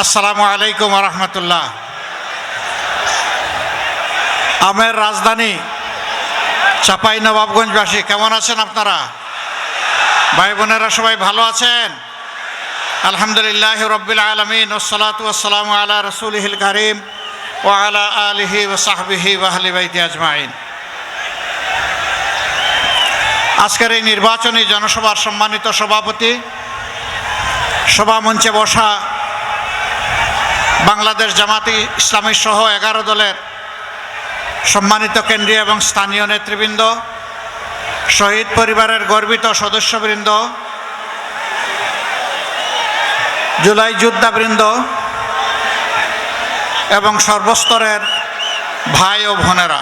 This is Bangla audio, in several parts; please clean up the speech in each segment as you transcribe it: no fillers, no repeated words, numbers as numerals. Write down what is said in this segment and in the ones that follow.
আসসালামু আলাইকুম রহমতুল্লাহ। আমের রাজধানী চাঁপাইনবাবগঞ্জবাসী কেমন আছেন আপনারা? ভাই বোনেরা সবাই ভালো আছেন? আলহামদুলিল্লাহ রব্বিল আলামিন ওয়াসসালাতু ওয়াসসালামু আলা রাসূলিহিল কারীম ওয়া আলা আলিহি ওয়া সাহবিহি ওয়া আহলি বাইতি আজমাইন। আজকের এই নির্বাচনী জনসভার সম্মানিত সভাপতি, সভা মঞ্চে বসা বাংলাদেশ জামাতে ইসলামী সহ 11 দলের সম্মানিত কেন্দ্রীয় এবং স্থানীয় নেতৃবৃন্দ, শহীদ পরিবারের গর্বিত সদস্যবৃন্দ, জুলাই যোদ্ধাবৃন্দ এবং সর্বস্তরের ভাই ও বোনেরা,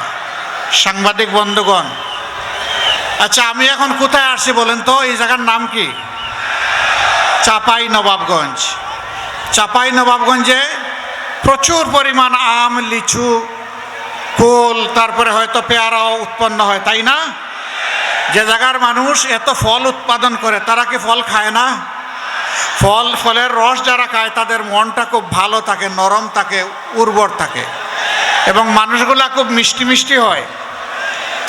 সাংবাদিক বন্ধুগণ, আচ্ছা আমি এখন কোথায় আসছি বলেন তো? এই জায়গার নাম কি? চাঁপাইনবাবগঞ্জ। চাঁপাইনবাবগঞ্জে প্রচুর পরিমাণ আম, লিচু, কুল, তারপরে হয়তো পেয়ারাও উৎপন্ন হয়, তাই না? যে জায়গার মানুষ এত ফল উৎপাদন করে তারা কি ফল খায় না? ফলের রস যারা খায় তাদের মনটা খুব ভালো থাকে, নরম থাকে, উর্বর থাকে এবং মানুষগুলা খুব মিষ্টি মিষ্টি হয়।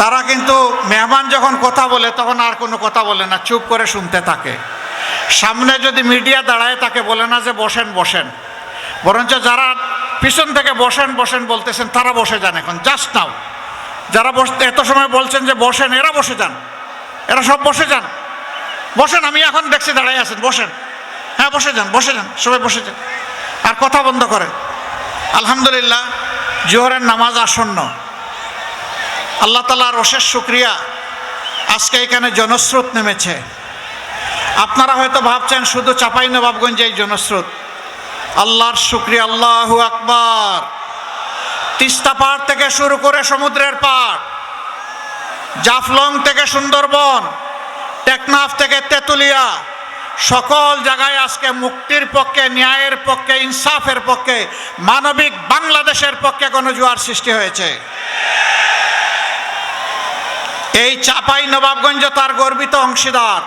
তারা কিন্তু মেহমান যখন কথা বলে তখন আর কোনো কথা বলে না, চুপ করে শুনতে থাকে। সামনে যদি মিডিয়া দাঁড়ায় তাকে বলে না যে বসেন বসেন, বরঞ্চ যারা পিছন থেকে বসেন বসেন বলতেছেন তারা বসে যান। এখন জাস্ট নাও যারা বসতে এত সময় বলছেন যে বসেন, এরা বসে যান, এরা সব বসে যান, বসেন। আমি এখন দেখছি দাঁড়াই আছেন, বসেন, হ্যাঁ বসে যান, বসে যান, সবাই বসে যান, আর কথা বন্ধ করে। আলহামদুলিল্লাহ, জোহরের নামাজ আসন্ন। আল্লাহ তাআলার অশেষ শুকরিয়া, আজকে এখানে জনস্রোত নেমেছে। আপনারা হয়তো ভাবছেন শুধু চাঁপাইনবাবগঞ্জে এই জনস্রোত। আল্লাহর শুকরিয়া, আল্লাহু আকবার। তিস্তা পাড় থেকে শুরু করে সমুদ্রের পাড়, জাফলং থেকে সুন্দরবন, টেকনাফ থেকে তেঁতুলিয়া, সকল জায়গায় আজকে মুক্তির পক্ষে, ন্যায়ের পক্ষে, ইনসাফের পক্ষে, মানবিক বাংলাদেশের পক্ষে গণজোয়ার সৃষ্টি হয়েছে। এই চাঁপাইনবাবগঞ্জ তার গর্বিত অংশীদার।